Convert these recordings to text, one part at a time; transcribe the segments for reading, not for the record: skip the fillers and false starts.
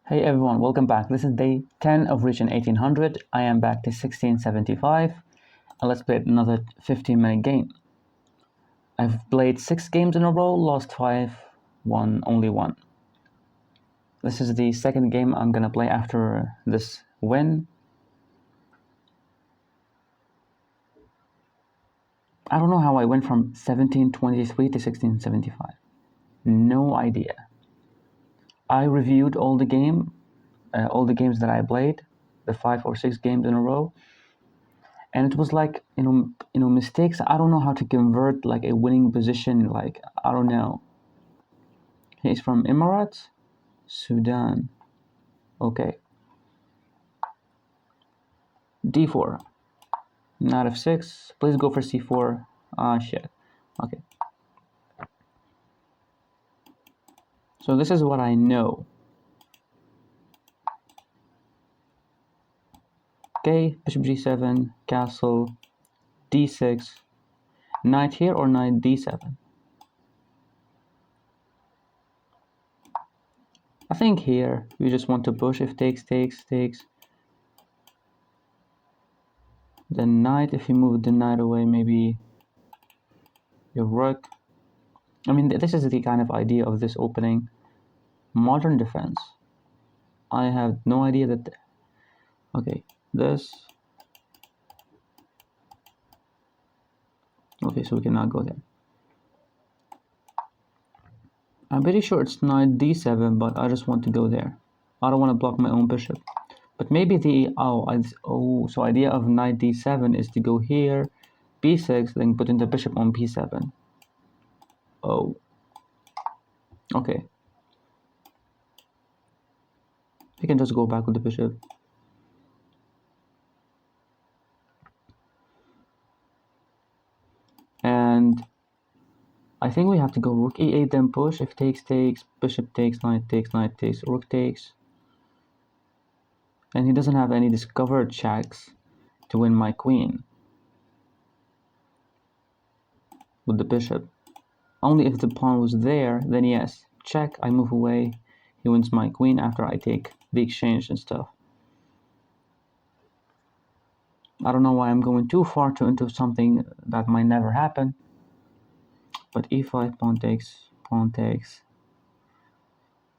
Hey everyone, welcome back. This is day 10 of Region 1800. I am back to 1675, and let's play another 15-minute game. I've played 6 games in a row, lost 5, won only 1. This is the second game I'm gonna play after this win. I don't know how I went from 1723 to 1675. No idea. I reviewed all the games that I played, the 5 or 6 games in a row. And it was like, mistakes. I don't know how to convert like a winning position. Like, I don't know. He's from Emirates, Sudan. Okay. D4. Knight f6. Please go for c4. Ah, shit. Okay. So this is what I know. Okay, bishop g7, castle, d6. Knight here or knight d7? I think here you just want to push. If takes. Then knight, if you move the knight away, maybe your rook. I mean, this is the kind of idea of this opening. Modern defense. I have no idea that. Okay, this. Okay, so we cannot go there. I'm pretty sure it's knight d7, but I just want to go there. I don't want to block my own bishop. But maybe so idea of knight d7 is to go here, b6, then putting the bishop on b7. Oh. Okay. We can just go back with the bishop. And I think we have to go rook e8, then push. If takes, bishop takes, knight takes, rook takes. And he doesn't have any discovered checks to win my queen with the bishop. Only if the pawn was there, then yes, check, I move away, he wins my queen after I take the exchange and stuff. I don't know why I'm going too far into something that might never happen. But e5, pawn takes.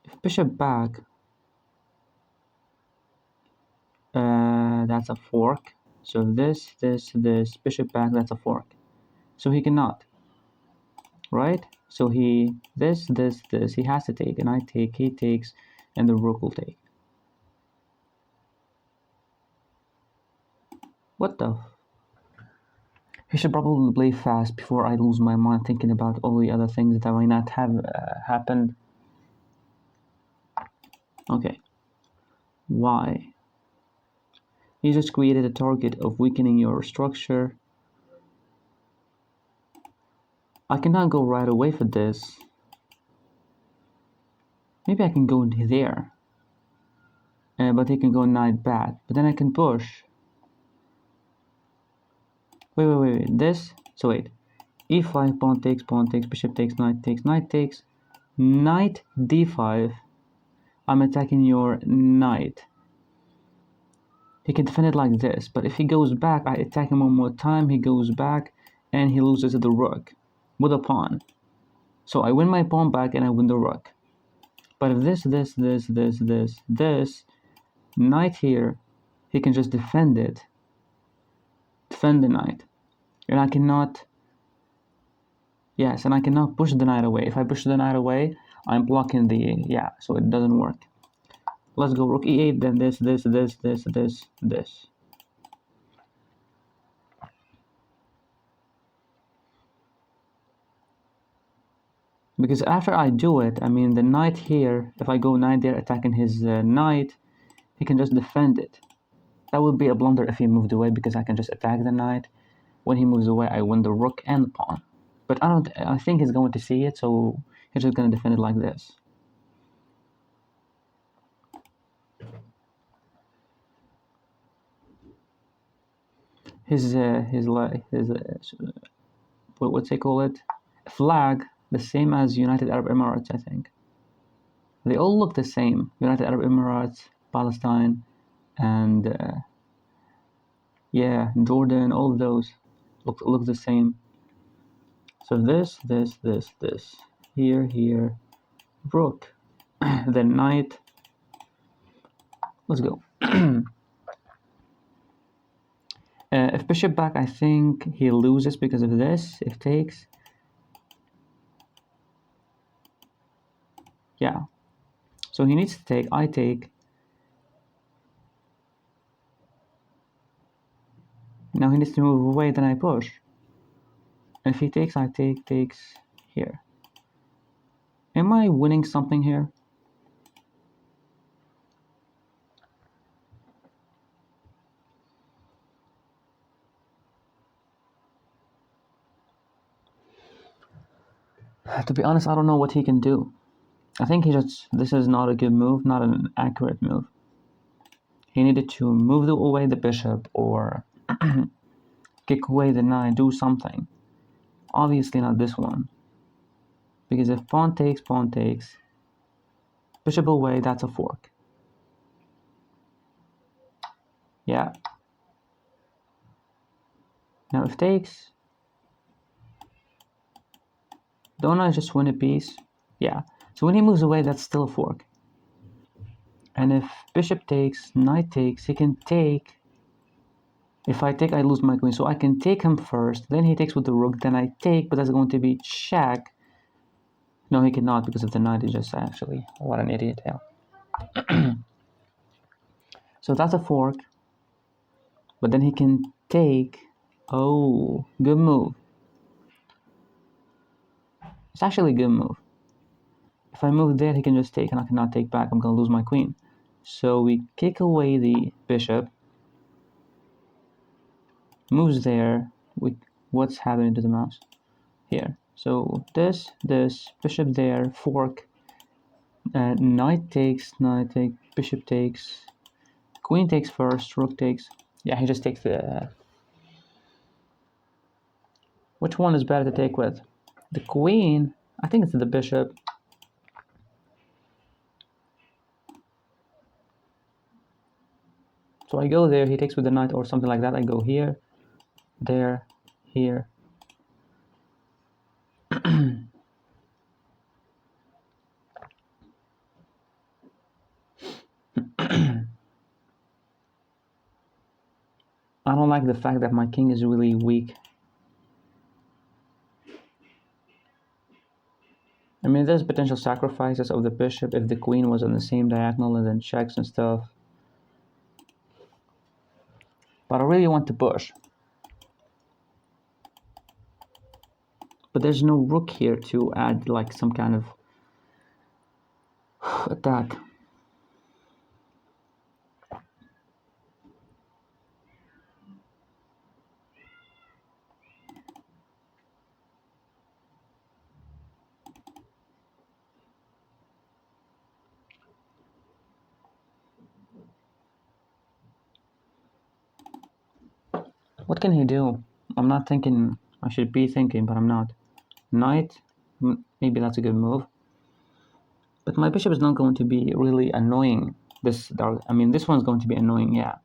If bishop back, that's a fork. So this, bishop back, that's a fork. So he cannot, right? So he, this, he has to take, and I take, he takes, and the rook will take. What the? He should probably play fast before I lose my mind thinking about all the other things that might not have happened. Okay. Why? He just created a target of weakening your structure. I cannot go right away for this. Maybe I can go into there. But he can go knight back. But then I can push. Wait. This? So wait. e5, pawn takes, bishop takes, knight takes. Knight d5. I'm attacking your knight. He can defend it like this, but if he goes back, I attack him one more time, he goes back, and he loses the rook with a pawn. So I win my pawn back and I win the rook. But if this, knight here, he can just defend it. Defend the knight. And I cannot, and I cannot push the knight away. If I push the knight away, I'm blocking so it doesn't work. Let's go rook e8, then this. Because after I do it, I mean the knight here, if I go knight there attacking his knight, he can just defend it. That would be a blunder if he moved away, because I can just attack the knight. When he moves away, I win the rook and the pawn. But I think he's going to see it, so he's just going to defend it like this. What's they call it? Flag, the same as United Arab Emirates, I think. They all look the same. United Arab Emirates, Palestine, and yeah, Jordan. All of those look the same. So this, here, rook, then knight. Let's go. If bishop back, I think he loses because of this. If takes, yeah. So he needs to take. I take. Now he needs to move away. Then I push. If he takes, I take. Takes here. Am I winning something here? To be honest, I don't know what he can do. I think this is not a good move, not an accurate move. He needed to move away the bishop or kick away the knight, do something. Obviously not this one. Because if pawn takes, bishop away, that's a fork. Yeah. Now if takes, don't I just win a piece? Yeah. So when he moves away, that's still a fork. And if bishop takes, knight takes, he can take. If I take, I lose my queen. So I can take him first, then he takes with the rook, then I take, but that's going to be check. No, he cannot because of the knight. He just actually, what an idiot. Yeah. So that's a fork. But then he can take. Oh, good move. It's actually a good move. If I move there, he can just take, and I cannot take back. I'm going to lose my queen. So we kick away the bishop. Moves there. What's happening to the mouse? Here. So this, bishop there, fork. Knight takes, bishop takes. Queen takes first, rook takes. Yeah, he just takes the... Which one is better to take with? The queen? I think it's the bishop. So I go there, he takes with the knight or something like that. I go here, there, here. I don't like the fact that my king is really weak. I mean, there's potential sacrifices of the bishop if the queen was on the same diagonal and then checks and stuff. But I really want to push. But there's no rook here to add like some kind of attack. What can he do? I'm not thinking, I should be thinking, but I'm not. Knight, maybe that's a good move. But my bishop is not going to be really annoying. This one's going to be annoying, yeah.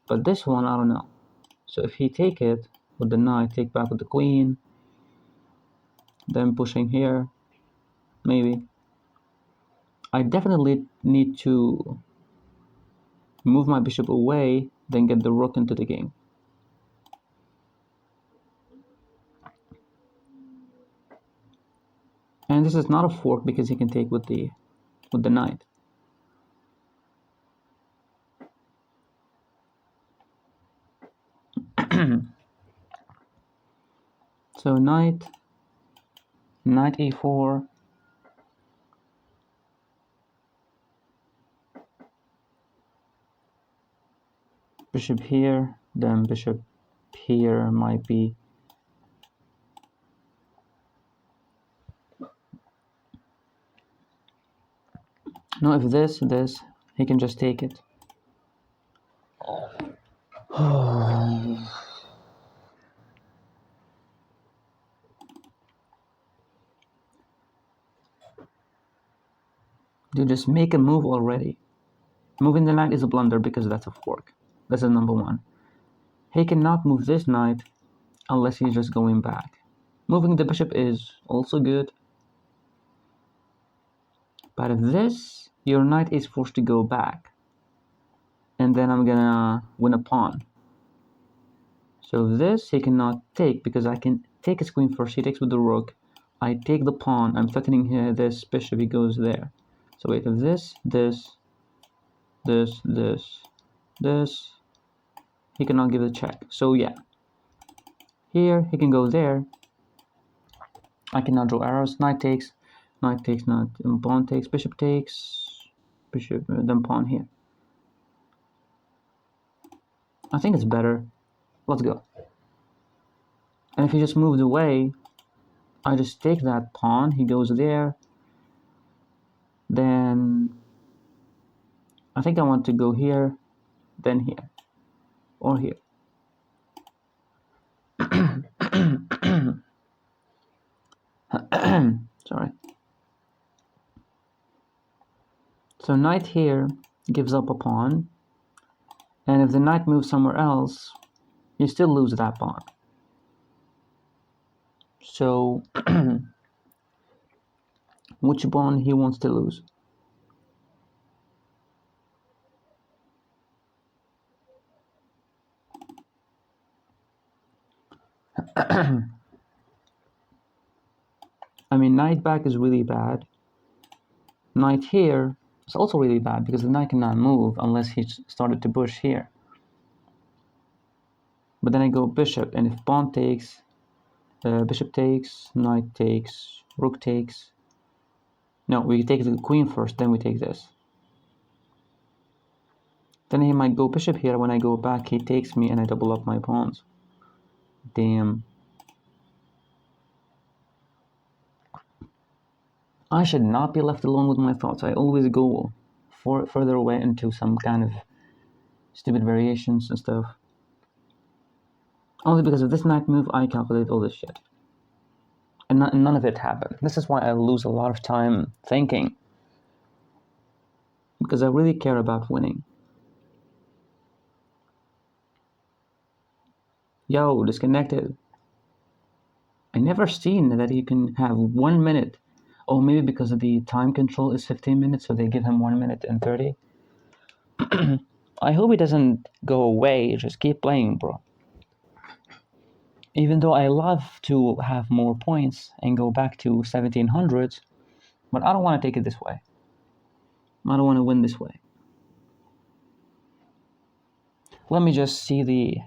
But this one, I don't know. So if he take it with the knight, take back with the queen, then pushing here, maybe. I definitely need to move my bishop away, then get the rook into the game. And this is not a fork because he can take with the knight. So knight e4. Bishop here, then bishop here might be. No, if this, he can just take it. You just make a move already. Moving the knight is a blunder because that's a fork. This is number one. He cannot move this knight unless he's just going back. Moving the bishop is also good. But if this, your knight is forced to go back. And then I'm gonna win a pawn. So this he cannot take because I can take his queen first. He takes with the rook. I take the pawn. I'm threatening here this bishop. He goes there. So wait, if this, he cannot give a check. So yeah, here he can go there. I cannot draw arrows. Knight takes, knight, pawn takes, bishop takes, bishop, then pawn here. I think it's better. Let's go. And if he just moved away, I just take that pawn. He goes there. Then I think I want to go here, then here, or here. Sorry. So knight here gives up a pawn, and if the knight moves somewhere else, you still lose that pawn. So which pawn he wants to lose? I mean, knight back is really bad. Knight here is also really bad because the knight cannot move unless he started to push here. But then I go bishop, and if pawn takes, bishop takes, knight takes, rook takes. No, we take the queen first, then we take this. Then he might go bishop here. When I go back, he takes me and I double up my pawns. Damn. I should not be left alone with my thoughts. I always go further away into some kind of stupid variations and stuff. Only because of this knight move, I calculate all this shit. And none of it happened. This is why I lose a lot of time thinking. Because I really care about winning. Yo, disconnected. I never seen that you can have 1 minute. Oh, maybe because of the time control is 15 minutes, so they give him 1 minute and 30. I hope it doesn't go away. Just keep playing, bro. Even though I love to have more points and go back to 1700s, but I don't want to take it this way. I don't want to win this way. Let me just see the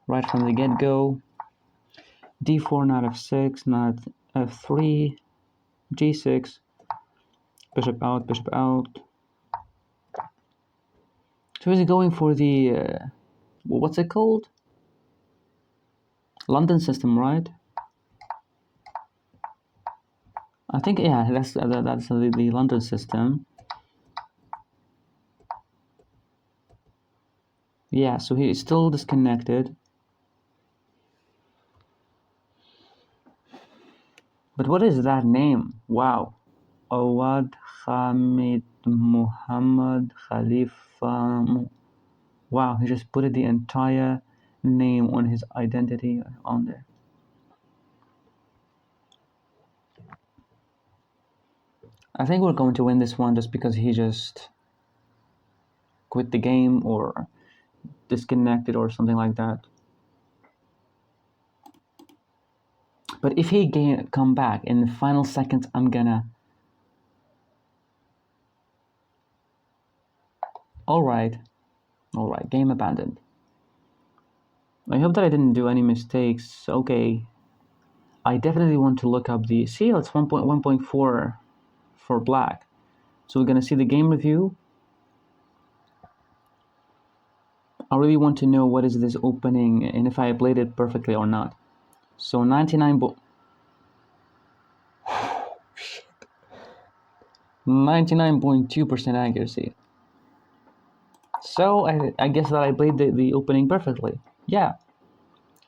right from the get-go. d4, knight f6, knight f3, g6, bishop out, bishop out. So is he going for the, what's it called? London system, right? I think, yeah, that's the London system. Yeah, so he is still disconnected. But what is that name? Wow. Awad Hamid Muhammad Khalifa. Wow, he just put the entire name on his identity on there. I think we're going to win this one just because he just quit the game or disconnected or something like that. But if he come back in the final seconds, I'm gonna... Alright, game abandoned. I hope that I didn't do any mistakes. Okay, I definitely want to look up the... See, it's 1.1.4 for black. So we're gonna see the game review. I really want to know what is this opening and if I played it perfectly or not. So 99.2% accuracy. So I guess that I played the opening perfectly. Yeah.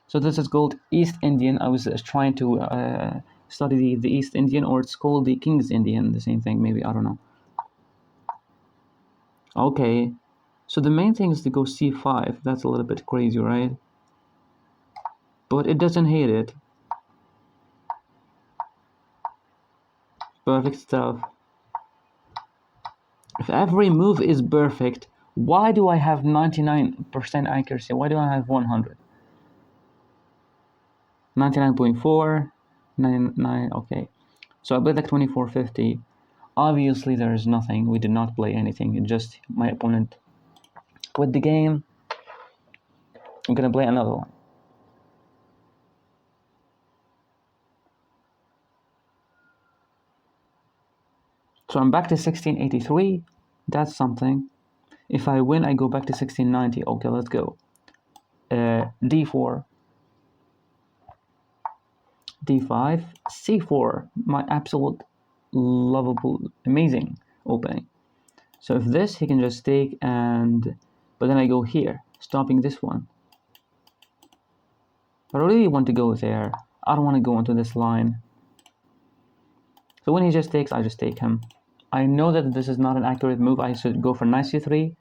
So this is called East Indian. I was trying to study the East Indian, or it's called the King's Indian, the same thing maybe, I don't know. Okay, so the main thing is to go c5. That's a little bit crazy, right? But it doesn't hate it. Perfect stuff. If every move is perfect, why do I have 99% accuracy? Why do I have 100? 99.4, 99, okay. So I played like 2450. Obviously there is nothing. We did not play anything. It just my opponent quit the game. I'm gonna play another one. So I'm back to 1683. That's something. If I win, I go back to 1690. Okay, let's go. D4, D5, C4. My absolute lovable, amazing opening. So if this, he can just take and... But then I go here, stopping this one. But I really want to go there. I don't want to go into this line. So when he just takes, I just take him. I know that this is not an accurate move. I should go for knight c3. What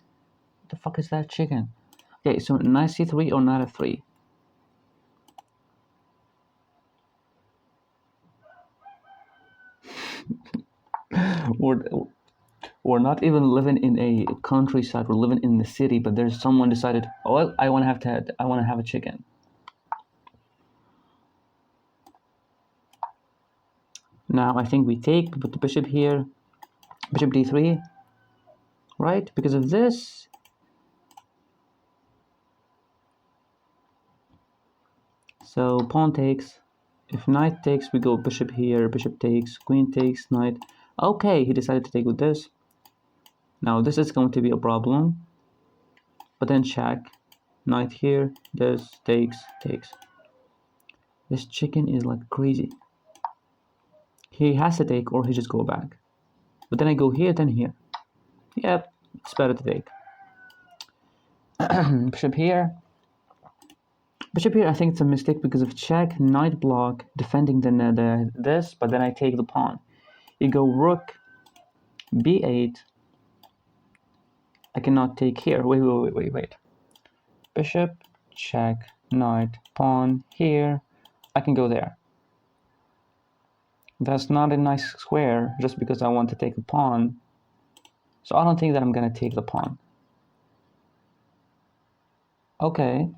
the fuck is that chicken? Okay, so knight c3 or knight f3. We're not even living in a countryside. We're living in the city. But there's someone decided, oh, I want to have a chicken. Now I think we take, put the bishop here, bishop d3, right? Because of this. So pawn takes. If knight takes, we go bishop here, bishop takes, queen takes, knight. Okay, he decided to take with this. Now this is going to be a problem. But then check. Knight here, this takes, takes. This chicken is like crazy. He has to take or he just go back. But then I go here, then here. Yep, it's better to take. Bishop here. Bishop here, I think it's a mistake because of check, knight block, defending this, but then I take the pawn. You go rook, b8. I cannot take here. Wait. Bishop, check, knight, pawn, here. I can go there. That's not a nice square just because I want to take the pawn. So I don't think that I'm going to take the pawn. Okay.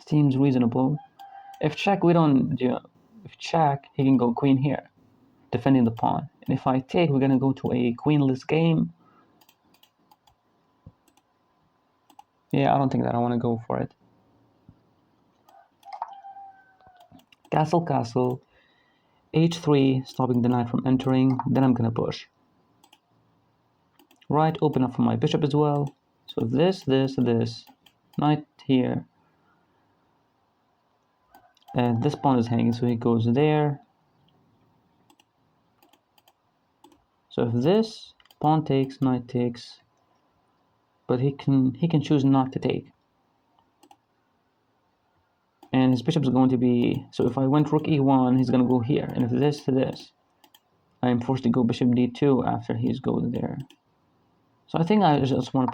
Seems reasonable. If check, we don't do... If check, he can go queen here, defending the pawn. And if I take, we're going to go to a queenless game. Yeah, I don't think that I want to go for it. Castle, castle. h3, stopping the knight from entering. Then I'm going to push. Right, open up for my bishop as well. So this, knight here. And this pawn is hanging, so he goes there. So if this, pawn takes, knight takes, but he can choose not to take. And his bishop is going to be, so if I went rook e1, he's going to go here. And if this to this, I am forced to go bishop d2 after he's going there. So I think I just want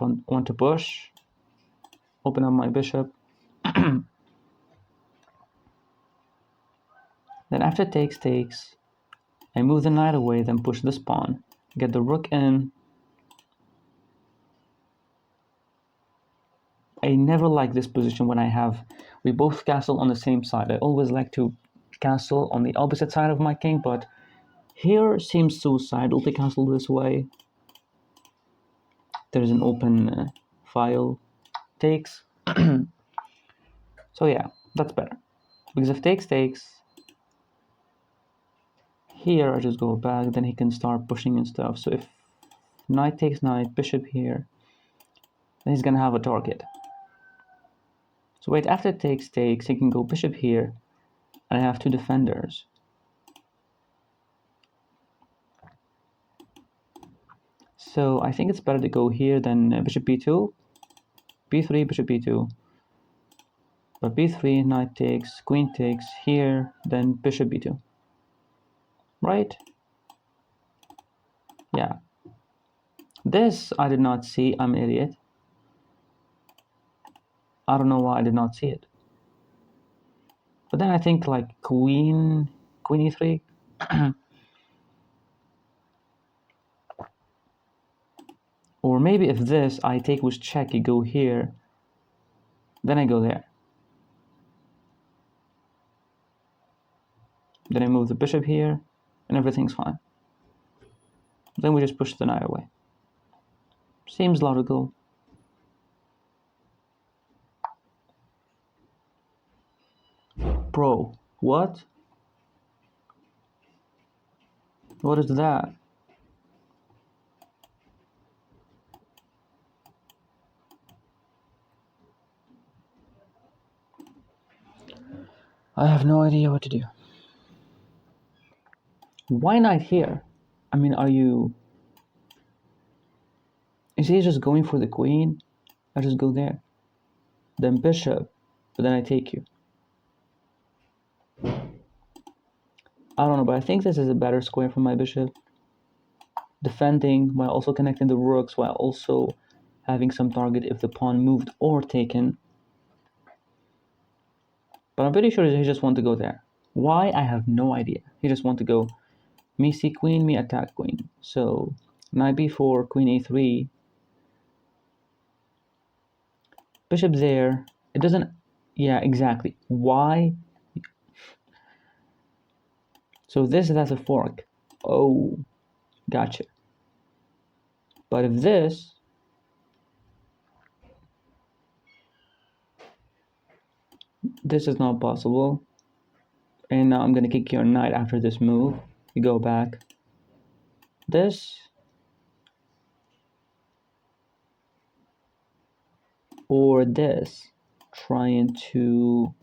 to push, open up my bishop. Then after takes, I move the knight away, then push this pawn, get the rook in. I never like this position when we both castle on the same side. I always like to castle on the opposite side of my king, but here seems suicidal to castle this way. There's an open file. Takes. So yeah, that's better. Because if takes, here I just go back, then he can start pushing and stuff. So if knight takes knight, bishop here, then he's gonna have a target. So wait, after takes, he can go bishop here, and I have two defenders. So I think it's better to go here than bishop b2, b3, bishop b2. But b3, knight takes, queen takes, here, then bishop b2. Right? Yeah. This I did not see. I'm an idiot. I don't know why I did not see it. But then I think like queen e3. Or maybe if this I take with check, you go here, then I go there. Then I move the bishop here, and everything's fine. Then we just push the knight away. Seems logical. Bro, what? What is that? I have no idea what to do. Why knight here? I mean, are you... Is he just going for the queen? I just go there. Then bishop, but then I take you. I don't know, but I think this is a better square for my bishop. Defending while also connecting the rooks, while also having some target if the pawn moved or taken. But I'm pretty sure he just want to go there. Why? I have no idea. He just want to go me c queen, me attack queen. So knight b4, queen a3. Bishop there. It doesn't... Yeah, exactly. Why? So this has a fork. Oh, gotcha. But if this... This is not possible. And now I'm going to kick your knight after this move. You go back. This... Or this. Trying to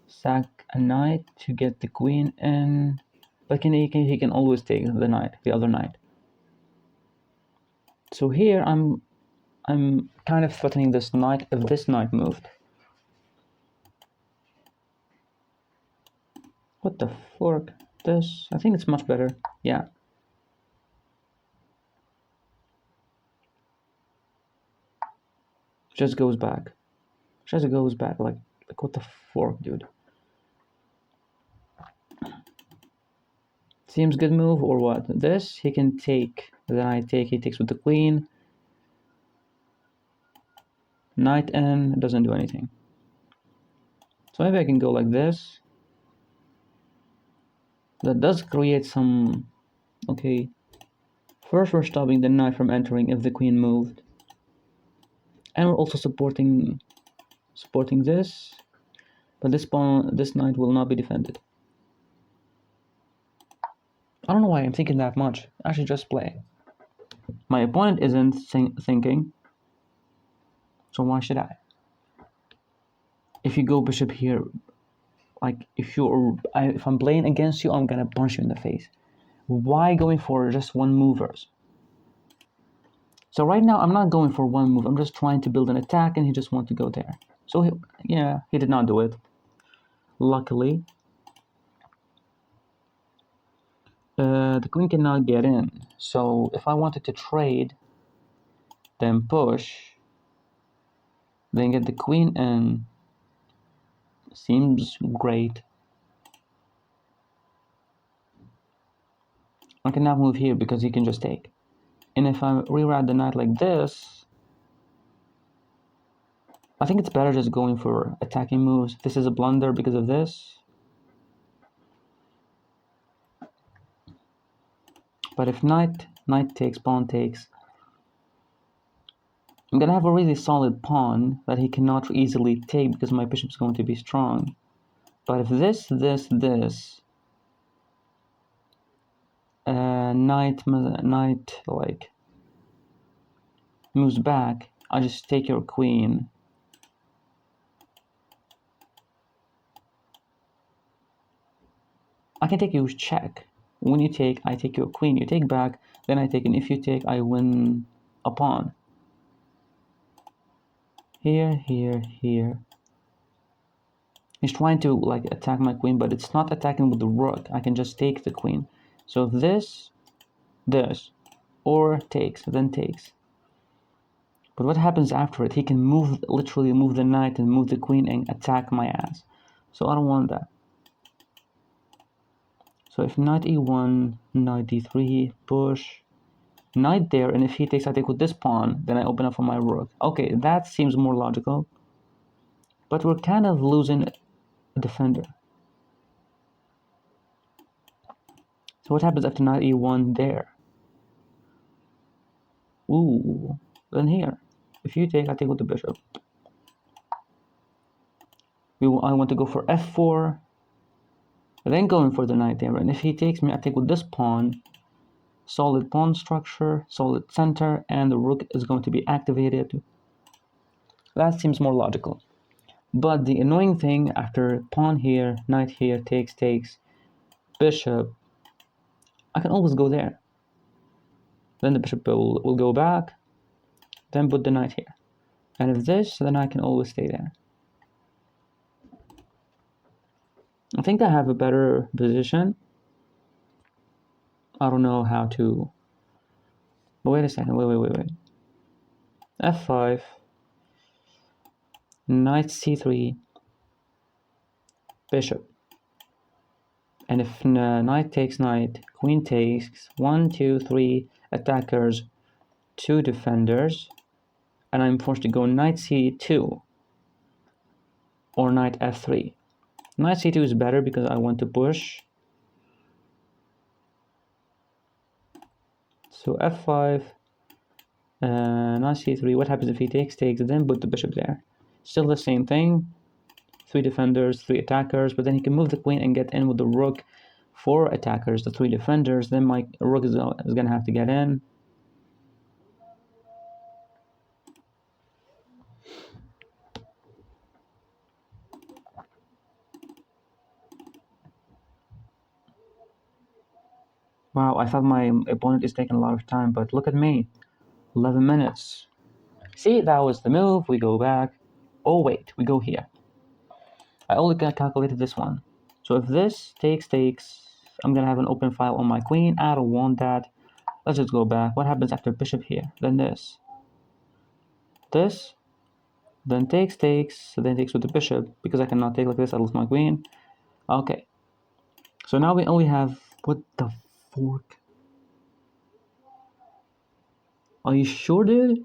sack a knight to get the queen in. But he can always take the knight, the other knight. So here I'm kind of threatening this knight if this knight moved. What the fork? This, I think it's much better. Yeah. Just goes back. Just goes back. Like what the fork, dude? Seems good move or what? This, he can take. Then I take, he takes with the queen. Knight in, doesn't do anything. So maybe I can go like this. That does create some... Okay. First we're stopping the knight from entering if the queen moved. And we're also supporting this. But this pawn, this knight will not be defended. I don't know why I'm thinking that much. I should just play. My opponent isn't thinking. So why should I? If you go bishop here, like if I'm playing against you, I'm gonna punch you in the face. Why going for just one movers? So right now I'm not going for one move. I'm just trying to build an attack, and he just wants to go there. So he did not do it. Luckily, the queen cannot get in. So if I wanted to trade, then push, then get the queen in, seems great. I cannot move here because he can just take. And if I reroute the knight like this, I think it's better just going for attacking moves. This is a blunder because of this. But if knight takes, pawn takes, I'm gonna have a really solid pawn that he cannot easily take because my bishop is going to be strong. But if this, knight like moves back, I just take your queen. I can take you with check. When you take, I take your queen. You take back, then I take, and if you take, I win a pawn. Here. He's trying to like attack my queen, but it's not attacking with the rook. I can just take the queen. So this, or takes, then takes. But what happens after it? He can literally move the knight and move the queen and attack my ass. So I don't want that. So if knight e1, knight d3, push, knight there, and if he takes, I take with this pawn, then I open up for my rook. Okay, that seems more logical. But we're kind of losing a defender. So what happens after knight e1 there? Ooh, then here. If you take, I take with the bishop. I want to go for f4, then going for the knight there. And if he takes me, I take with this pawn. Solid pawn structure, solid center, and the rook is going to be activated. That seems more logical. But the annoying thing, after pawn here, knight here, takes, bishop, I can always go there. Then the bishop will go back, then put the knight here. And if this, then I can always stay there. I think I have a better position. I don't know how to... But wait a second, wait. f5, knight c3, bishop. And if knight takes knight, queen takes, 1, 2, 3 attackers, 2 defenders, and I'm forced to go knight c2 or knight f3. Knight c2 is better because I want to push. So f5, knight c3, what happens if he takes, then put the bishop there. Still the same thing, 3 defenders, 3 attackers, but then he can move the queen and get in with the rook, 4 attackers, the 3 defenders, then my rook is going to have to get in. Wow, I thought my opponent is taking a lot of time, but look at me, 11 minutes. See, that was the move, we go back. Oh wait, we go here. I only calculated this one. So if this takes, I'm gonna have an open file on my queen. I don't want that. Let's just go back. What happens after bishop here? Then this, then takes, then takes with the bishop. Because I cannot take like this, I lose my queen. Okay. So now we only have, what the fork? Are you sure, dude?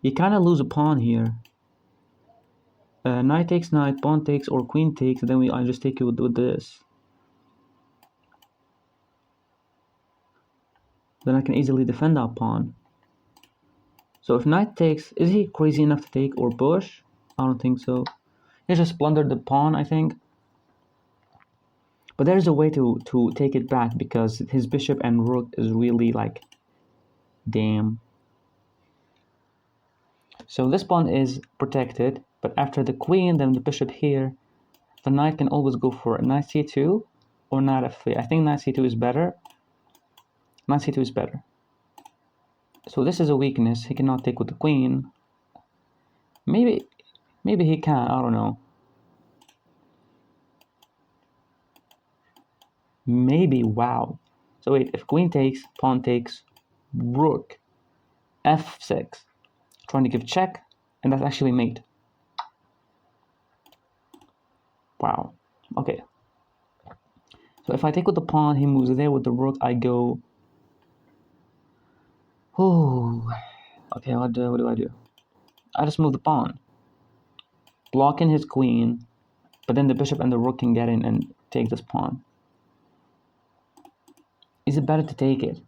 You kind of lose a pawn here. Knight takes knight, pawn takes, or queen takes, and then I just take it with this. Then I can easily defend that pawn. So if knight takes, is he crazy enough to take or push? I don't think so. He just plundered the pawn, I think. But there's a way to take it back because his bishop and rook is really like, damn. So this pawn is protected, but after the queen, then the bishop here, the knight can always go for knight c2 or knight f3. I think knight c2 is better. Knight c2 is better. So this is a weakness. He cannot take with the queen. Maybe he can. I don't know. Maybe. Wow. So wait. If queen takes, pawn takes, rook, f6, trying to give check, and that's actually mate. Wow. Okay. So if I take with the pawn, he moves there with the rook. I go. Oh. Okay. What do I do? I just move the pawn, blocking his queen, but then the bishop and the rook can get in and take this pawn. Is it better to take it?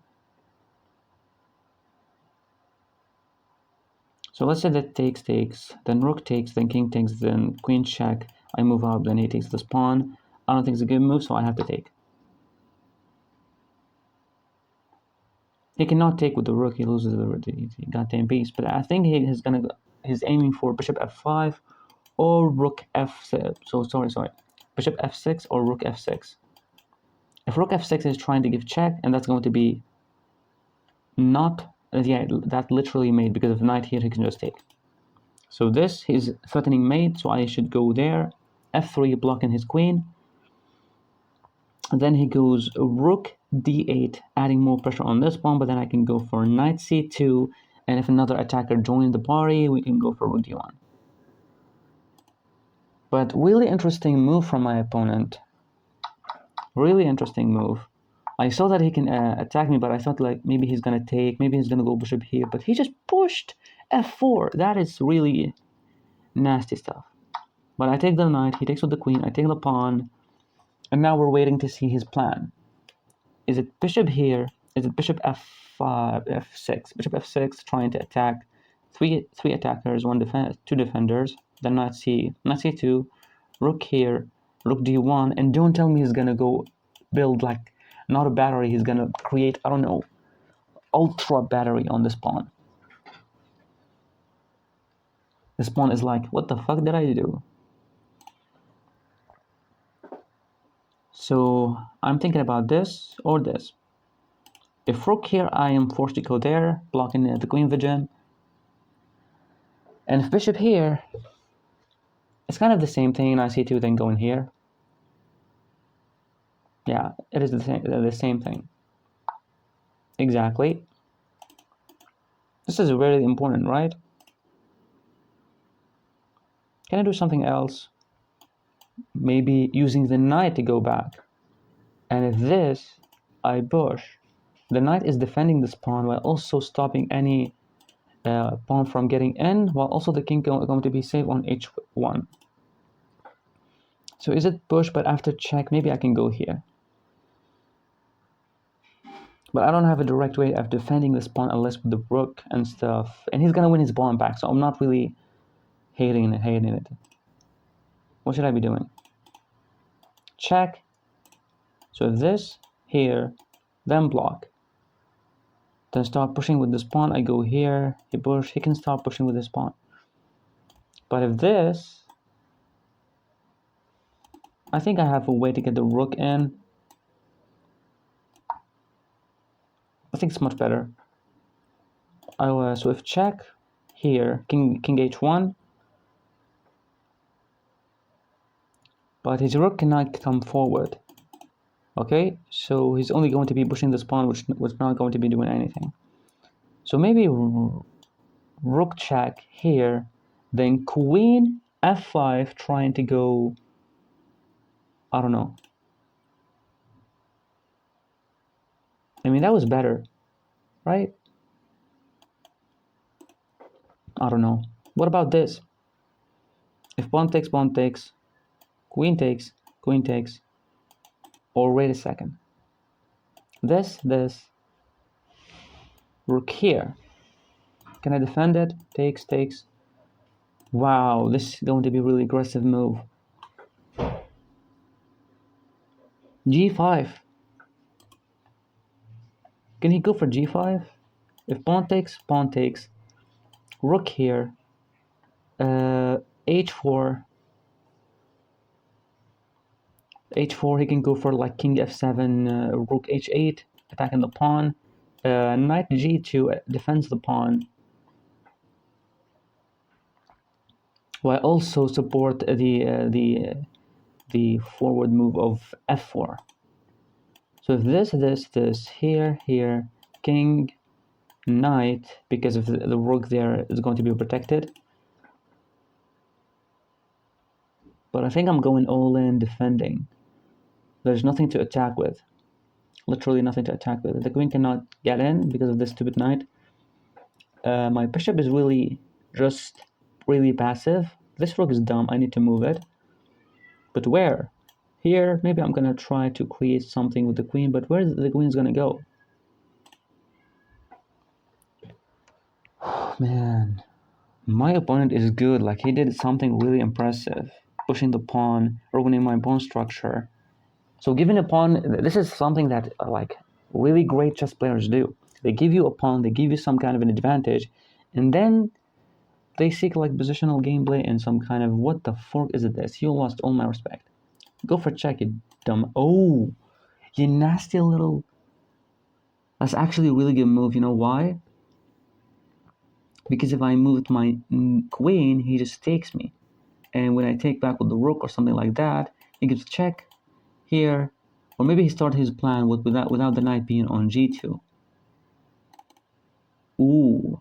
So let's say that takes, then rook takes, then king takes, then queen check. I move up, then he takes this pawn. I don't think it's a good move, so I have to take. He cannot take with the rook. He loses the goddamn piece. But I think he's aiming for bishop f5 or rook f6. So sorry, bishop f6 or rook f6. If rook f6 is trying to give check, and that's going to be not, yeah, that literally mate, because if knight here, he can just take. So this, he's threatening mate, so I should go there. f3 blocking his queen. Then he goes rook d8, adding more pressure on this pawn, but then I can go for knight c2, and if another attacker joins the party, we can go for rook d1. But really interesting move from my opponent. Really interesting move. I saw that he can attack me, but I thought like maybe he's gonna take, maybe he's gonna go bishop here, but he just pushed f4. That is really nasty stuff. But I take the knight, he takes with the queen, I take the pawn, and now we're waiting to see his plan. Is it bishop here? Is it bishop f5, f6? Bishop f6, trying to attack three attackers, two defenders. Then knight c2, rook here, rook d1, and don't tell me he's gonna go build like not a battery. He's gonna create, I don't know, ultra battery on this pawn. This pawn is like, what the fuck did I do? So I'm thinking about this or this. If rook here, I am forced to go there, blocking the queen vision. And if bishop here, it's kind of the same thing. I c2, then going here. Yeah, it is the same thing. Exactly. This is really important, right? Can I do something else? Maybe using the knight to go back. And if this, I push. The knight is defending this pawn while also stopping any pawn from getting in, while also the king going to be safe on h1. So is it push, but after check, maybe I can go here. But I don't have a direct way of defending this pawn unless with the rook and stuff. And he's gonna win his pawn back, so I'm not really hating it. What should I be doing? Check. So if this, here, then block. Then start pushing with this pawn, I go here, he push, he can start pushing with this pawn. But if this, I think I have a way to get the rook in. I think it's much better. So if check, here, king h1, but his rook cannot come forward. Okay, so he's only going to be pushing this pawn, which was not going to be doing anything. So maybe rook check here, then queen f5, trying to go, I don't know. I mean, that was better, right? I don't know. What about this? If pawn takes, queen takes, or wait a second. This, rook here. Can I defend it? Takes. Wow, this is going to be a really aggressive move. g5. Can he go for g5? If pawn takes, rook here, h4, he can go for like king f7, rook h8, attacking the pawn, knight g2 defends the pawn, while also support the forward move of f4. So if this, here, king, knight, because of the rook there is going to be protected. But I think I'm going all in defending. There's nothing to attack with. Literally nothing to attack with. The queen cannot get in because of this stupid knight. My bishop is really just really passive. This rook is dumb. I need to move it. But where? Here, maybe I'm gonna try to create something with the queen, but where the queen's gonna go? Oh, man, my opponent is good. Like, he did something really impressive, pushing the pawn, ruining my pawn structure. So giving a pawn, this is something that like really great chess players do. They give you a pawn, they give you some kind of an advantage, and then they seek like positional gameplay and some kind of, what the fuck is this? You lost all my respect. Go for check, you dumb. Oh, you nasty little. That's actually a really good move. You know why? Because if I moved my queen, he just takes me. And when I take back with the rook or something like that, he gives check here. Or maybe he started his plan without the knight being on g2. Ooh.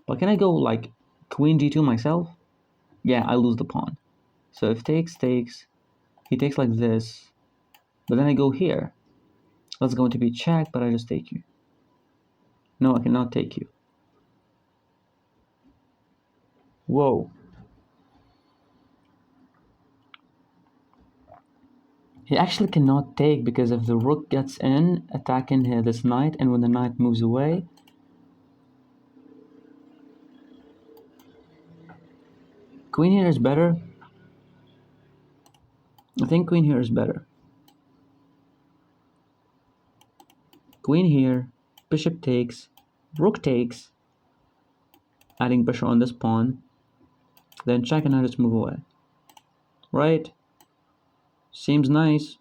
But can I go like queen g2 myself? Yeah, I lose the pawn. So if takes, he takes like this. But then I go here. That's going to be check, but I just take you. No, I cannot take you. Whoa. He actually cannot take because if the rook gets in, attacking this knight, and when the knight moves away, queen here is better. I think queen here is better. Queen here, bishop takes, rook takes, adding pressure on this pawn, then check and I just move away. Right? Seems nice.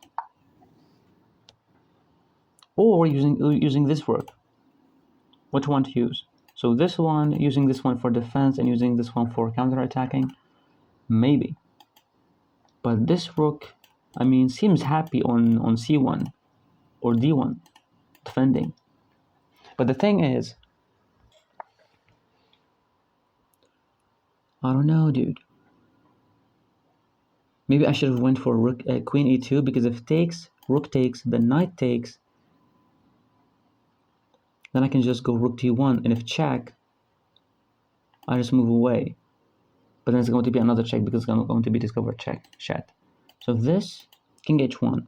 Or using this rook. Which one to use? So this one, using this one for defense and using this one for counterattacking, maybe. But this rook, I mean, seems happy on c1 or d1, defending. But the thing is, I don't know, dude. Maybe I should have went for rook, queen e2, because if takes, rook takes, the knight takes, then I can just go rook d1, and if check, I just move away. But then it's going to be another check because it's going to be discovered check, chat. So this, king h1.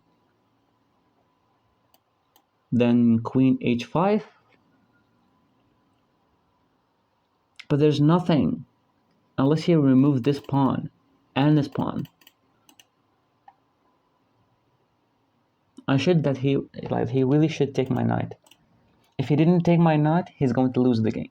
Then queen h5. But there's nothing unless he removes this pawn and this pawn. He really should take my knight. If he didn't take my knight, he's going to lose the game.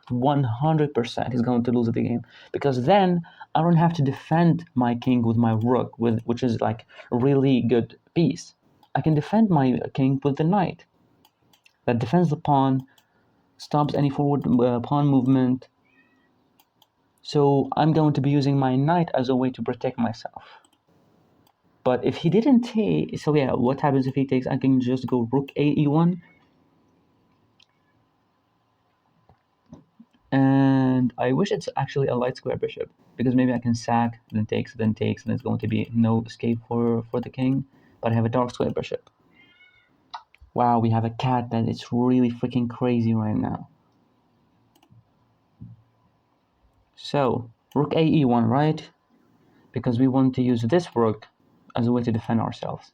100% he's going to lose the game, because then I don't have to defend my king with my rook, which is like a really good piece. I can defend my king with the knight that defends the pawn, stops any forward pawn movement. So I'm going to be using my knight as a way to protect myself. But if he didn't take, so yeah, what happens if he takes? I can just go rook a e1, and I wish it's actually a light square bishop, because maybe I can sack, then takes, and there's going to be no escape for the king. But I have a dark square bishop. Wow, we have a cat that is really freaking crazy right now. So rook a e1, right? Because we want to use this rook as a way to defend ourselves.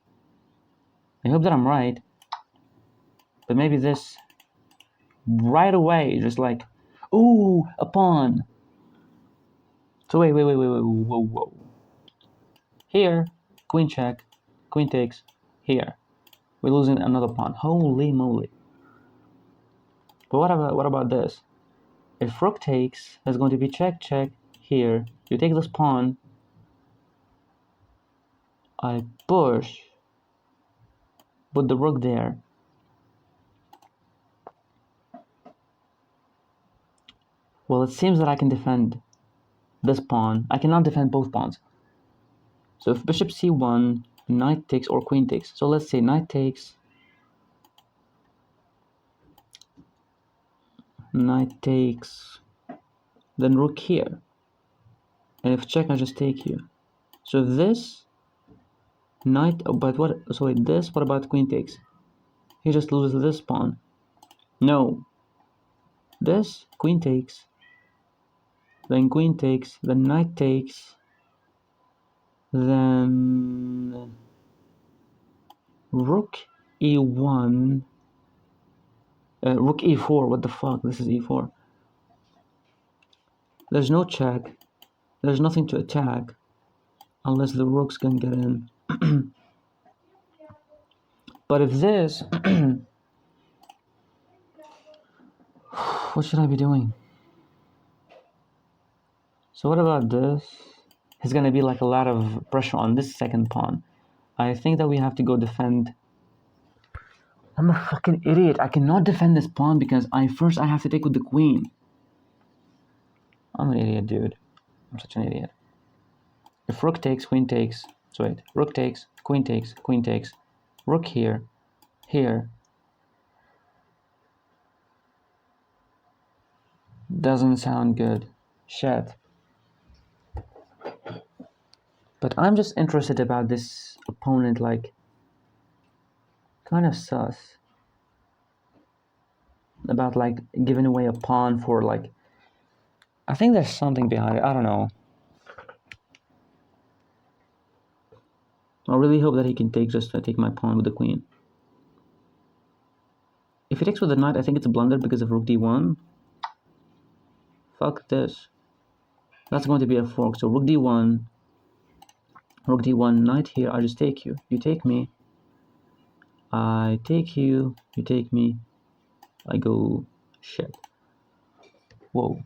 I hope that I'm right, but maybe this right away, just like, ooh, a pawn. So wait, whoa. Here, queen check, queen takes, here. We're losing another pawn. Holy moly. But what about this? If rook takes, there's going to be check, here. You take this pawn, I push, put the rook there. Well, it seems that I can defend this pawn. I cannot defend both pawns. So if bishop c1, knight takes or queen takes. So let's say knight takes, then rook here. And if check, I just take you. So if this knight, but what? So wait, this. What about queen takes? He just loses this pawn. No. This queen takes, then queen takes, then knight takes, then rook e1, rook e4. What the fuck? This is e4. There's no check. There's nothing to attack unless the rooks can get in. But if this, what should I be doing? So what about this? It's gonna be like a lot of pressure on this second pawn. I think that we have to go defend. I'm a fucking idiot. I cannot defend this pawn because I have to take with the queen. I'm an idiot, dude. I'm such an idiot. If rook takes, queen takes. So wait, rook takes, queen takes, rook here, here. Doesn't sound good. Shit. But I'm just interested about this opponent, like, kind of sus. About, like, giving away a pawn for, like, I think there's something behind it. I don't know. I really hope that he can take my pawn with the queen. If he takes with the knight, I think it's a blunder because of rook d1. Fuck this. That's going to be a fork. So rook d1, knight here. I just take you. You take me. I take you. You take me. I go. Shit. Whoa.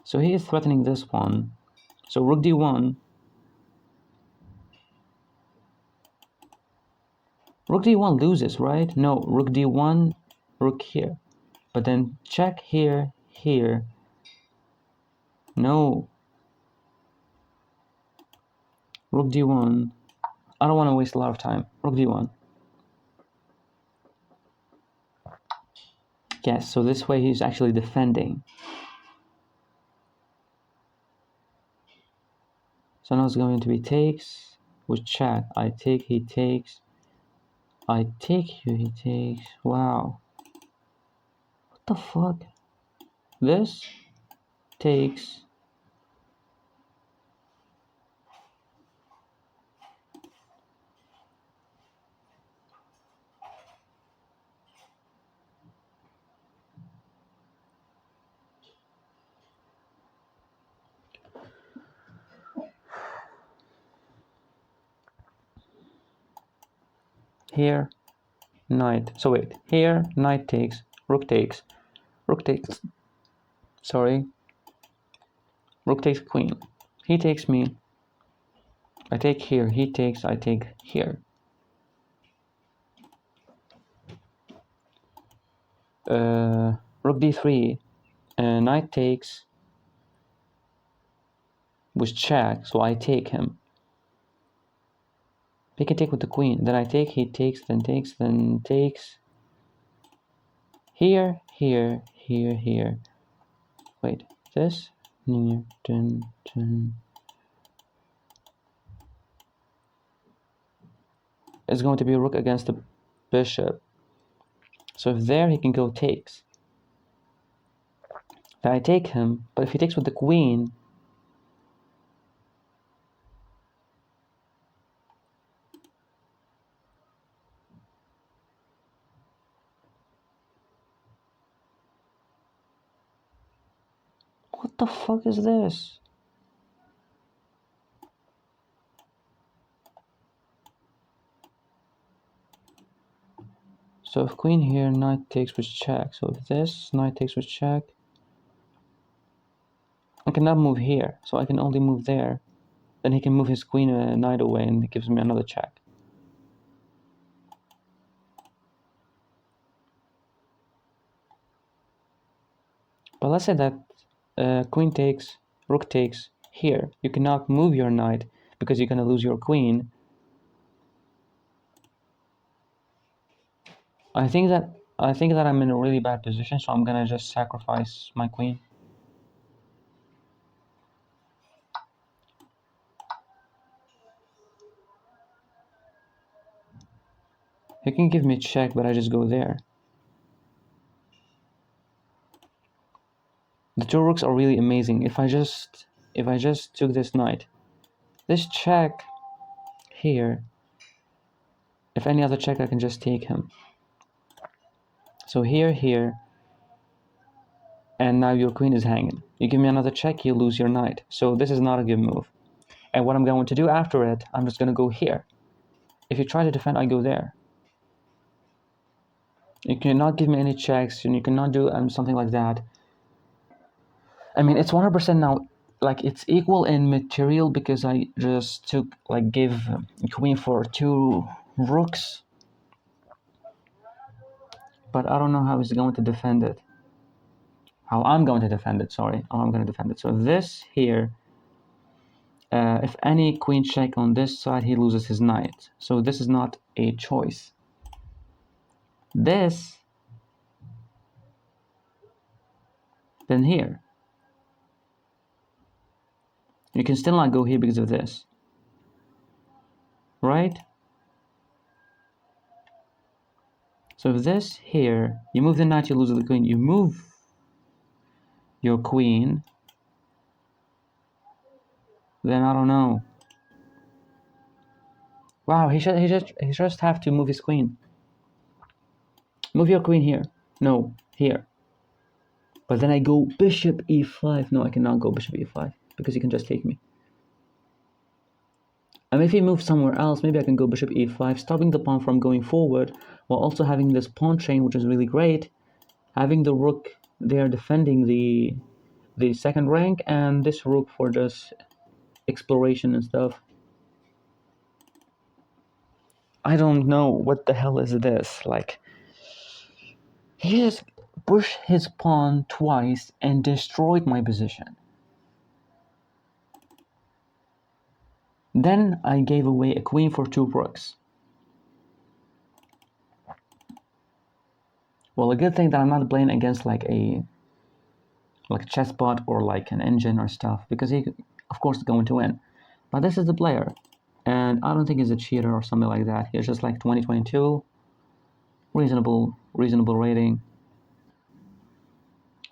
So he is threatening this one. So rook d1. Rook d1 loses, right? No, rook d1, rook here. But then check here, here. No. Rook d1. I don't want to waste a lot of time. Rook d1. Yes, so this way he's actually defending. So now it's going to be takes with check. I take, he takes. I take you, he takes. Wow. What the fuck? This takes. Here, knight. So wait, here, knight takes, rook takes, rook takes. Sorry. Rook takes queen. He takes me. I take here, he takes, I take here. Rook d3, knight takes with check, so I take him. He can take with the queen, then I take, he takes, then takes, then takes. Here, here, here, here. Wait, this? Dun, dun. It's going to be rook against the bishop. So if there, he can go takes. Then I take him, but if he takes with the queen, what the fuck is this? So if queen here, knight takes with check. So if this, knight takes with check, I cannot move here, so I can only move there. Then he can move his queen and knight away, and it gives me another check. But let's say that queen takes, rook takes here. You cannot move your knight because you're gonna lose your queen. I think that I'm in a really bad position, so I'm gonna just sacrifice my queen. He can give me check, but I just go there. The two rooks are really amazing. If I just took this knight, this check here. If any other check, I can just take him. So here, here, and now your queen is hanging. You give me another check, you lose your knight. So this is not a good move. And what I'm going to do after it, I'm just going to go here. If you try to defend, I go there. You cannot give me any checks, and you cannot do something like that. I mean, it's 100% now, like, it's equal in material because I just took, like, give queen for two rooks. But I don't know how he's going to defend it. How I'm going to defend it, sorry. How I'm going to defend it. So this here, If any queen check on this side, he loses his knight. So this is not a choice. This, then here. You can still not go here because of this, right? So if this here, you move the knight, you lose the queen. You move your queen, then I don't know. Wow, he just have to move his queen. Move your queen here. No, here. But then I go bishop e5. No, I cannot go bishop e5 because he can just take me. And if he moves somewhere else, maybe I can go bishop e5, stopping the pawn from going forward, while also having this pawn chain, which is really great. Having the rook there defending the second rank, and this rook for just exploration and stuff. I don't know what the hell is this. Like, he just pushed his pawn twice and destroyed my position. Then I gave away a queen for 2 rooks. Well, a good thing that I'm not playing against like a chessbot or like an engine or stuff, because he, of course, is going to win. But this is the player, and I don't think he's a cheater or something like that. He's just like 2022, reasonable rating.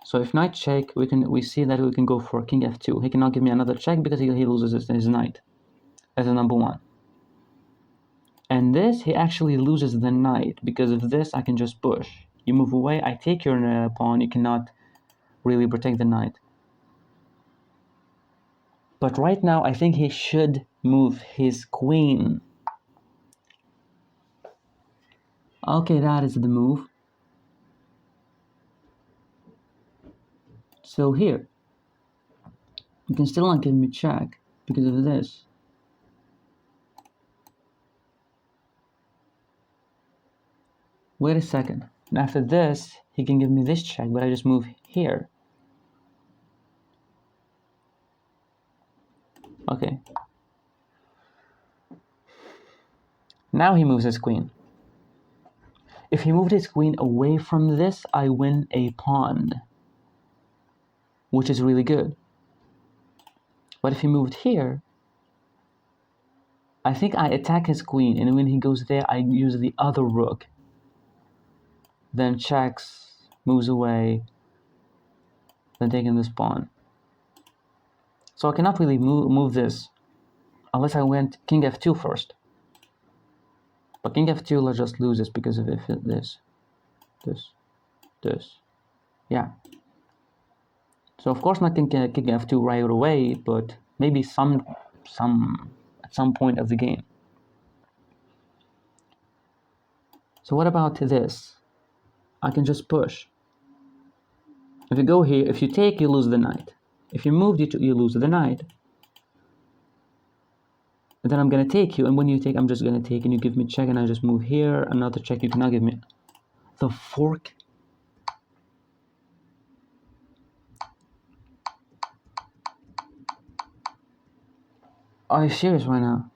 So if knight check, we see that we can go for king f2. He cannot give me another check because he loses his knight as a number 1. And this, he actually loses the knight, because of this I can just push. You move away, I take your pawn, you cannot really protect the knight. But right now, I think he should move his queen. Okay, that is the move. So here, you can still not give me check because of this. Wait a second. And after this, he can give me this check, but I just move here. Okay. Now he moves his queen. If he moved his queen away from this, I win a pawn, which is really good. But if he moved here, I think I attack his queen, and when he goes there, I use the other rook. Then checks, moves away, then taking this pawn. So I cannot really move this unless I went king f2 first. But king f2, let's just lose this because of this. Yeah. So of course not king f2 right away, but maybe some at some point of the game. So what about this? I can just push. If you go here, if you take, you lose the knight. If you move, you lose the knight. And then I'm gonna take you, and when you take, I'm just gonna take, and you give me check, and I just move here, another check, you cannot give me. The fork. Are you serious right now?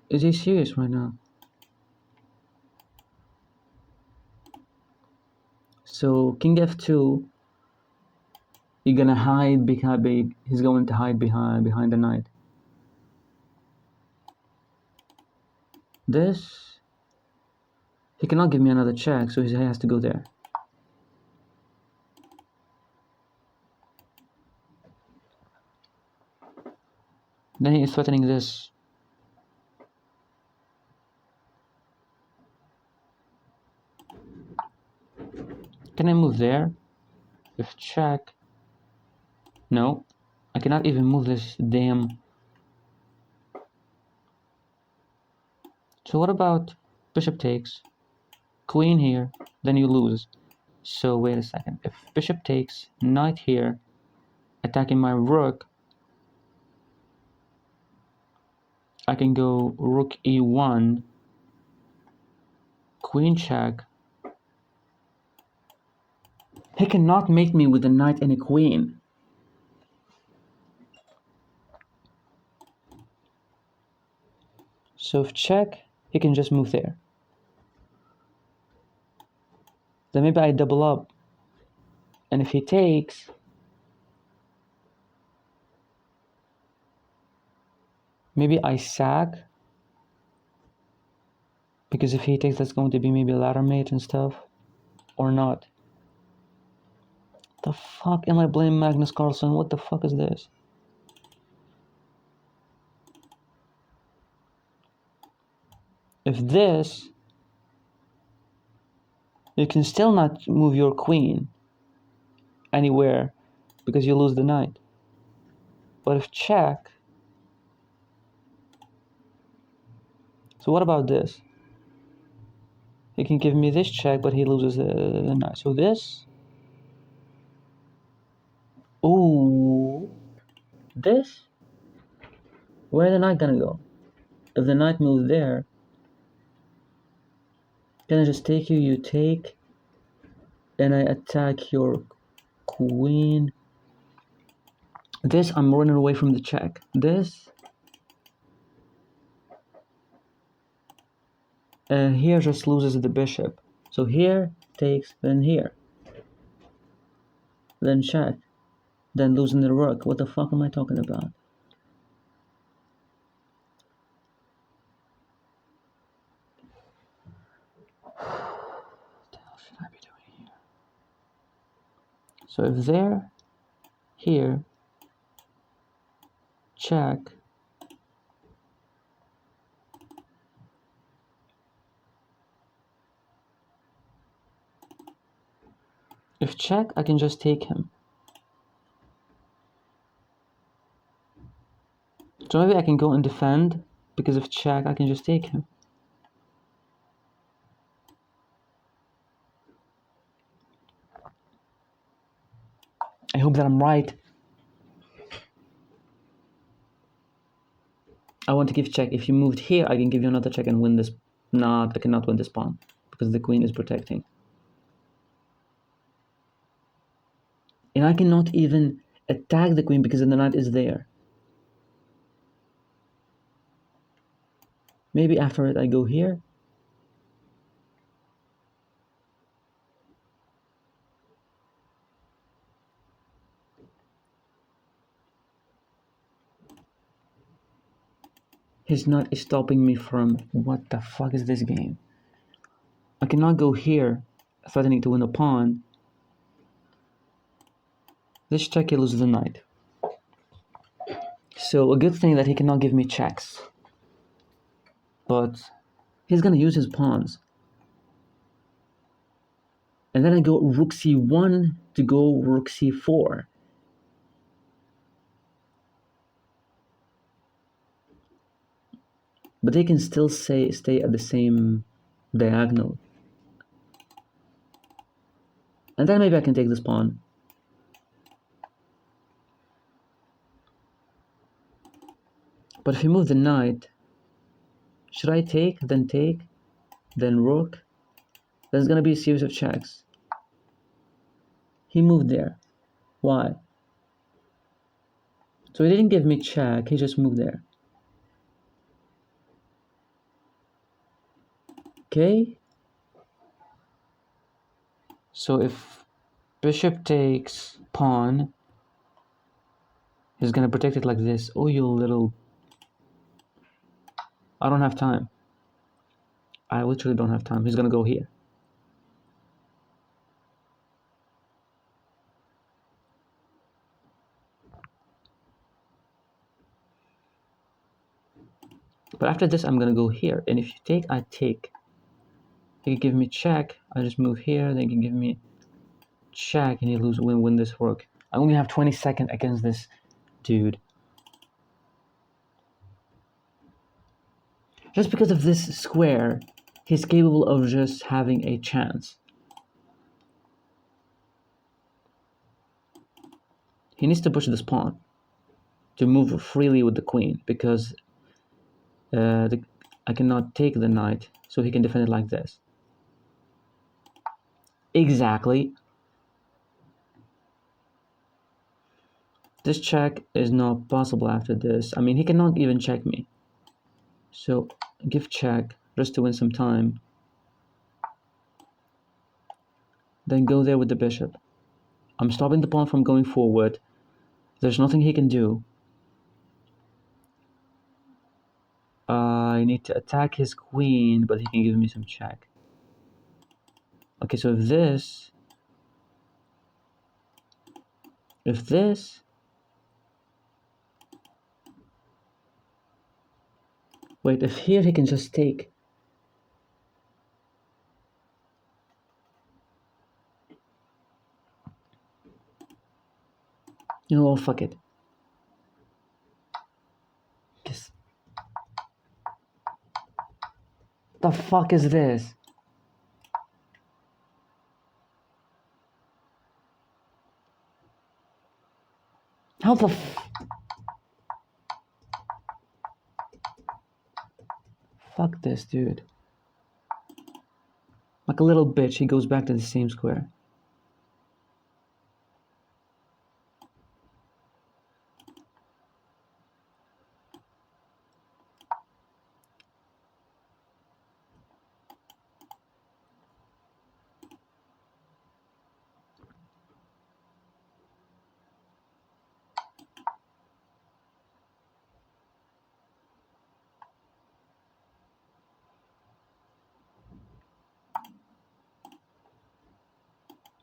Is he serious right now? So king f2, you're gonna hide behind. He's going to hide behind the knight. This, he cannot give me another check, so he has to go there. Then he is threatening this. Can I move there? If check. No, I cannot even move this damn. So what about bishop takes? Queen here, then you lose. So wait a second. If bishop takes, knight here, attacking my rook, I can go rook e1, queen check. He cannot mate me with a knight and a queen. So if check, he can just move there. Then maybe I double up. And if he takes, maybe I sack. Because if he takes, that's going to be maybe ladder mate and stuff. Or not. The fuck am I blaming Magnus Carlsen? What the fuck is this? If this, you can still not move your queen anywhere because you lose the knight. But if check, so what about this? He can give me this check, but he loses the knight. So this, ooh, this, where the knight gonna go? If the knight moves there, can I just take you? You take, and I attack your queen. This, I'm running away from the check. This, here just loses the bishop. So here takes, then here, then check, then losing the rook. What the fuck am I talking about? What the hell should I be doing here? So if there, here, check, if check, I can just take him. So maybe I can go and defend, because if check, I can just take him. I hope that I'm right. I want to give check. If you moved here, I can give you another check and win this. Not, I cannot win this pawn, because the queen is protecting. And I cannot even attack the queen because the knight is there. Maybe after it I go here. His knight is stopping me from... What the fuck is this game? I cannot go here, threatening to win a pawn. This check, he loses the knight. So a good thing that he cannot give me checks. But he's gonna use his pawns. And then I go rook c1 to go rook c4. But they can still stay at the same diagonal. And then maybe I can take this pawn. But if you move the knight, should I take, then rook? There's gonna be a series of checks. He moved there. Why? So he didn't give me check, he just moved there. Okay? So if bishop takes pawn, he's gonna protect it like this. Oh, you little... I don't have time. I literally don't have time. He's gonna go here. But after this, I'm gonna go here. And if you take, I take. He can give me check. I just move here. They can give me check, and he win this rook. I only have 20 seconds against this dude. Just because of this square, he's capable of just having a chance. He needs to push this pawn to move freely with the queen, because I cannot take the knight, so he can defend it like this. Exactly. This check is not possible after this. I mean, he cannot even check me. So give check just to win some time, then go there with the bishop. I'm stopping the pawn from going forward. There's nothing he can do. I need to attack his queen, but he can give me some check. Okay, so if this, wait, if here he can just take. You know what, fuck it. Just, the fuck is this? How the fuck this, dude. Like a little bitch, he goes back to the same square.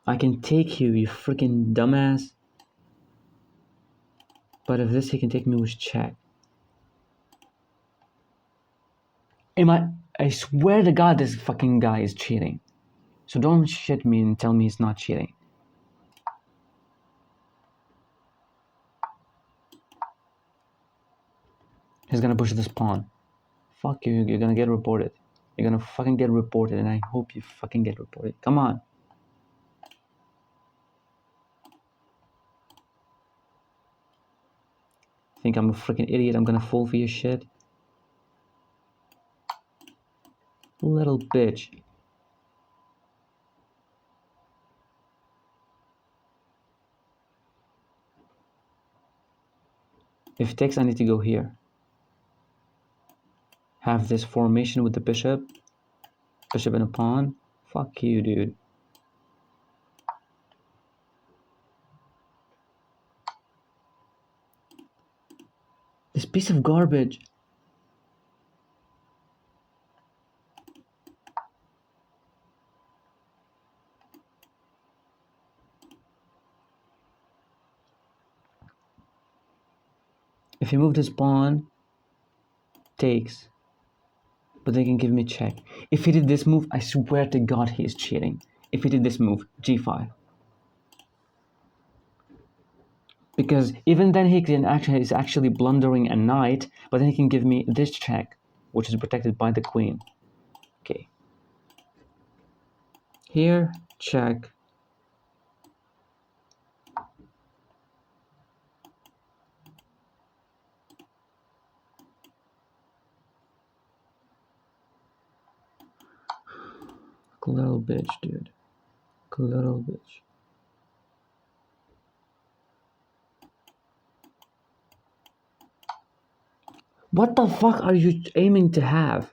I can take you, you freaking dumbass. But if this, he can take me with check. I swear to God, this fucking guy is cheating. So don't shit me and tell me he's not cheating. He's gonna push this pawn. Fuck you, you're gonna get reported. You're gonna fucking get reported, and I hope you fucking get reported. Come on. Think I'm a freaking idiot? I'm gonna fall for your shit? Little bitch. If it takes, I need to go here. Have this formation with the bishop. Bishop and a pawn. Fuck you, dude. This piece of garbage. If he moved his pawn, takes. But they can give me check. If he did this move, I swear to God he is cheating. If he did this move, g5. Because even then he's actually blundering a knight, but then he can give me this check, which is protected by the queen. Okay. Here, check. Little bitch, dude. Little bitch. What the fuck are you aiming to have?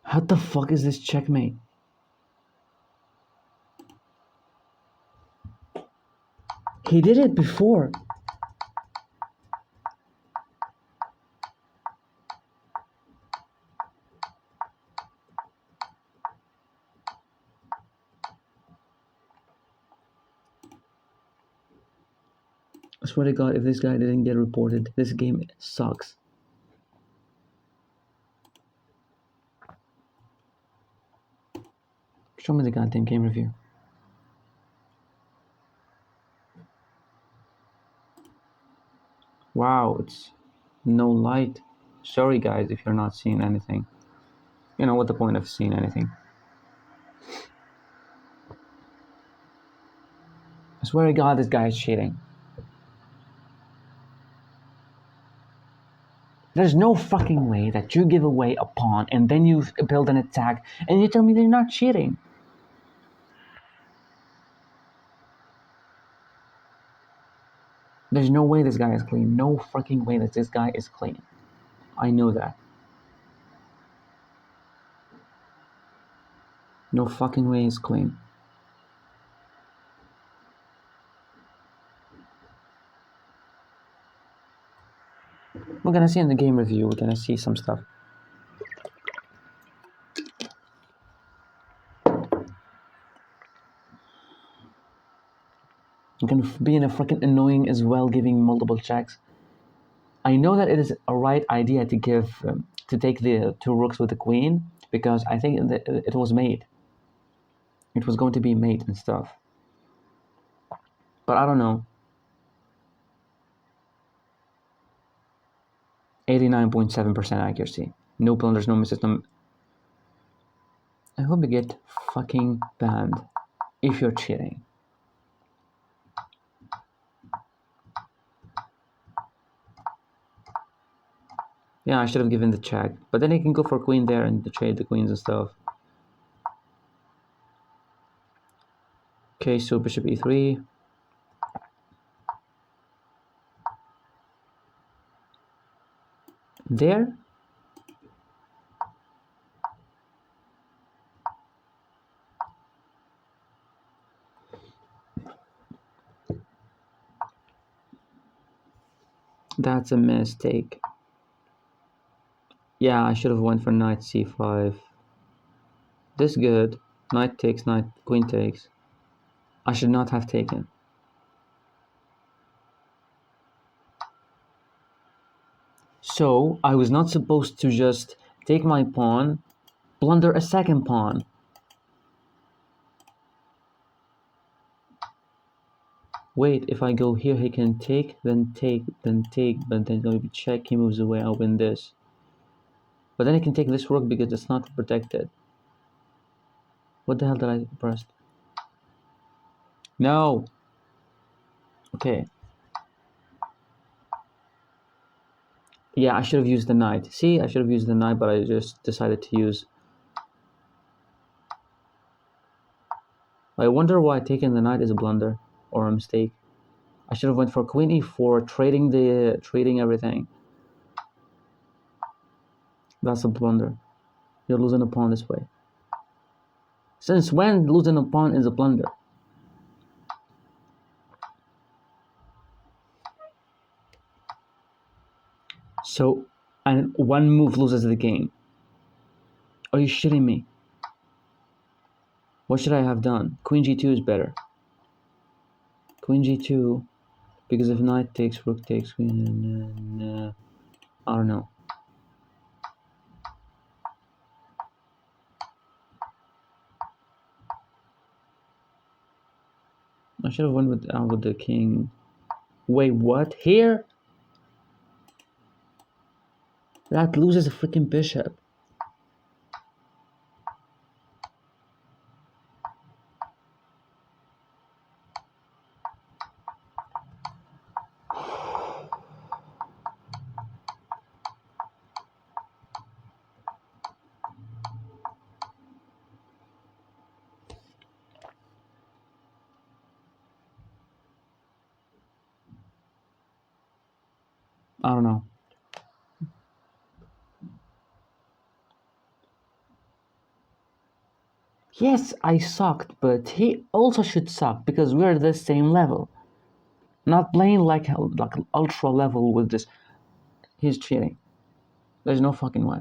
How the fuck is this checkmate? He did it before. I swear to God, if this guy didn't get reported, this game sucks. Show me the goddamn game review. Wow, it's no light. Sorry guys if you're not seeing anything. You know, what the point of seeing anything? I swear to God, this guy is cheating. There's no fucking way that you give away a pawn and then you build an attack and you tell me they're not cheating. There's no way this guy is clean. No freaking way that this guy is clean. I know that. No fucking way he's clean. We're gonna see in the game review, we're gonna see some stuff. I'm gonna be in a freaking annoying as well, giving multiple checks. I know that it is a right idea to give to take the two rooks with the queen, because I think that it was mate. It was going to be mate and stuff. But I don't know. 89.7% accuracy. No blunders, no misses, no... I hope you get fucking banned if you're cheating. Yeah, I should have given the check. But then he can go for queen there and trade the queens and stuff. Okay, so bishop e3. There. That's a mistake. Yeah, I should have went for knight c5. This good. Knight takes, knight, queen takes. I should not have taken. So, I was not supposed to just take my pawn, blunder a second pawn. Wait, if I go here, he can take, then take, then take, but then maybe check, he moves away, I'll win this. But then he can take this rook because it's not protected. What the hell did I press? No! Okay. Yeah, I should have used the knight. See, I should have used the knight, but I just decided to use... I wonder why taking the knight is a blunder or a mistake. I should have went for queen e4, trading everything. That's a blunder. You're losing a pawn this way. Since when losing a pawn is a blunder? So, and one move loses the game. Are you shitting me? What should I have done? Queen g2 is better. Queen g2, because if knight takes, rook takes, queen, and I don't know. I should have went with the king. Wait, what? Here? That loses a freaking bishop. I don't know. Yes, I sucked, but he also should suck because we're the same level. Not playing like ultra level with this. He's cheating. There's no fucking way.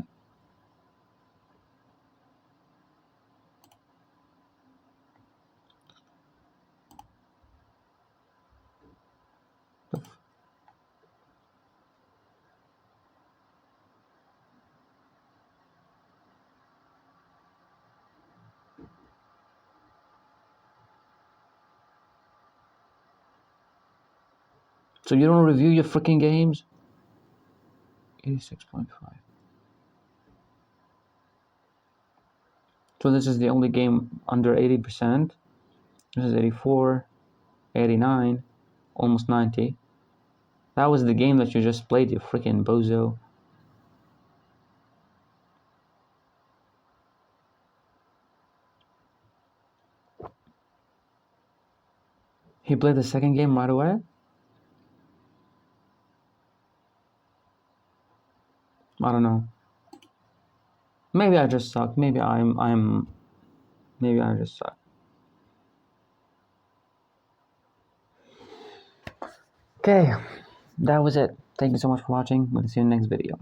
So you don't review your freaking games? 86.5. So this is the only game under 80%. This is 84, 89, almost 90. That was the game that you just played, you freaking bozo. He played the second game right away? I don't know. Maybe I just suck. Maybe maybe I just suck. Okay, that was it. Thank you so much for watching. We'll see you in the next video.